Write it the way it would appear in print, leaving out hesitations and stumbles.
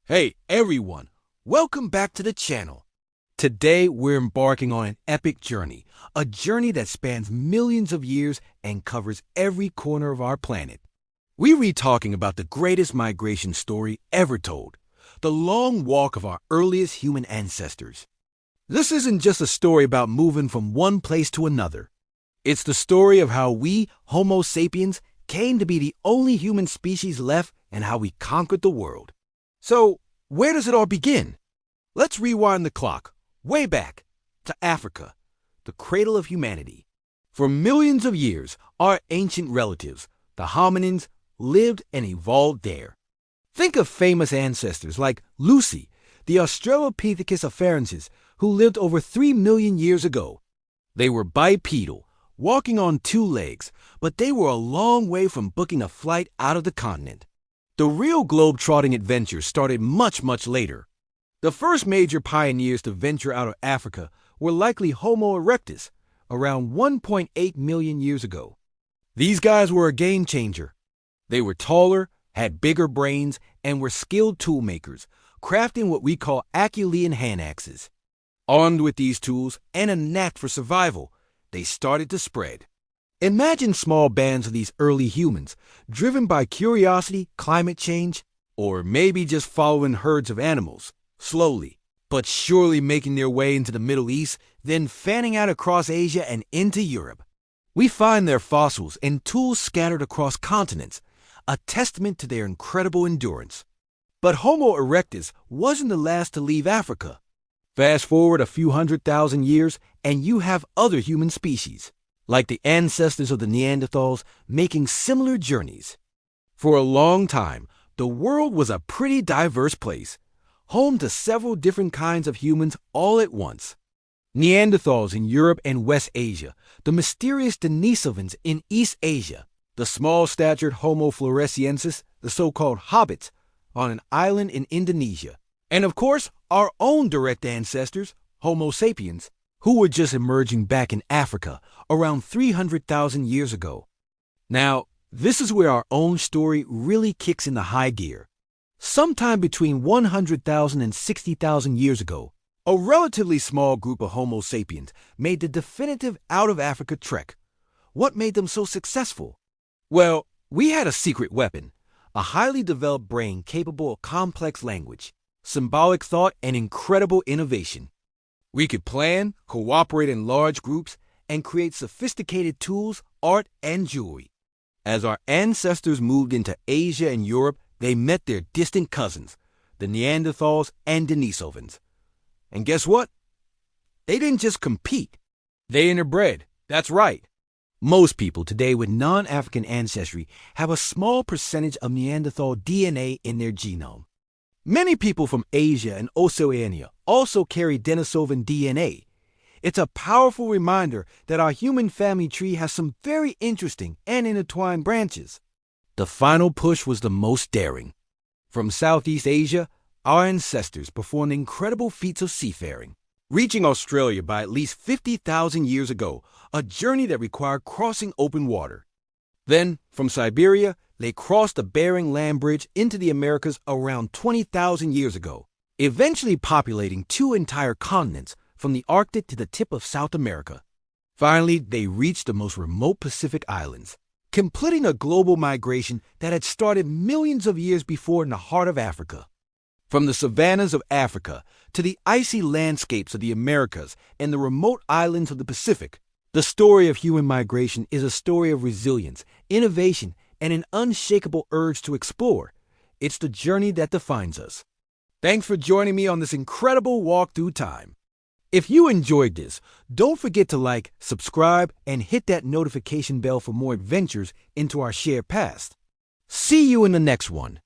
Hey everyone, welcome back to the channel. Today we're embarking on an epic journey, a journey that spans millions of years and covers every corner of our planet. We're talking about the greatest migration story ever told, the long walk of our earliest human ancestors. This isn't just a story about moving from one place to another. It's the story of how we, Homo sapiens, came to be the only human species left and how we conquered the world. So, where does it all begin? Let's rewind the clock, way back, to Africa, the cradle of humanity. For millions of years, our ancient relatives, the hominins, lived and evolved there. Think of famous ancestors like Lucy, the Australopithecus afarensis, who lived over 3 million years ago. They were bipedal, walking on two legs, but they were a long way from booking a flight out of the continent. The real globe-trotting adventure started much later. The first major pioneers to venture out of Africa were likely Homo erectus, around 1.8 million years ago. These guys were a game changer. They were taller, had bigger brains, and were skilled tool makers, crafting what we call Acheulean hand axes. Armed with these tools and a knack for survival, they started to spread. Imagine small bands of these early humans, driven by curiosity, climate change, or maybe just following herds of animals, slowly, but surely making their way into the Middle East, then fanning out across Asia and into Europe. We find their fossils and tools scattered across continents, a testament to their incredible endurance. But Homo erectus wasn't the last to leave Africa. Fast forward a few 100,000 years, and you have other human species, like the ancestors of the Neanderthals, making similar journeys. For a long time, the world was a pretty diverse place, home to several different kinds of humans all at once. Neanderthals in Europe and West Asia, the mysterious Denisovans in East Asia, the small-statured Homo floresiensis, the so-called hobbits, on an island in Indonesia, and of course, our own direct ancestors, Homo sapiens, who were just emerging back in Africa around 300,000 years ago. Now, this is where our own story really kicks into high gear. Sometime between 100,000 and 60,000 years ago, a relatively small group of Homo sapiens made the definitive out-of-Africa trek. What made them so successful? Well, we had a secret weapon, a highly developed brain capable of complex language, symbolic thought, and incredible innovation. We could plan, cooperate in large groups, and create sophisticated tools, art, and jewelry. As our ancestors moved into Asia and Europe, they met their distant cousins, the Neanderthals and Denisovans. And guess what? They didn't just compete. They interbred. That's right. Most people today with non-African ancestry have a small percentage of Neanderthal DNA in their genome. Many people from Asia and Oceania also carry Denisovan DNA. It's a powerful reminder that our human family tree has some very interesting and intertwined branches. The final push was the most daring. From Southeast Asia, our ancestors performed incredible feats of seafaring, reaching Australia by at least 50,000 years ago, a journey that required crossing open water. Then, from Siberia, they crossed the Bering Land Bridge into the Americas around 20,000 years ago, eventually populating 2 entire continents from the Arctic to the tip of South America. Finally, they reached the most remote Pacific islands, completing a global migration that had started millions of years before in the heart of Africa. From the savannas of Africa to the icy landscapes of the Americas and the remote islands of the Pacific, the story of human migration is a story of resilience, innovation, and an unshakable urge to explore. It's the journey that defines us. Thanks for joining me on this incredible walk through time. If you enjoyed this, don't forget to like, subscribe, and hit that notification bell for more adventures into our shared past. See you in the next one.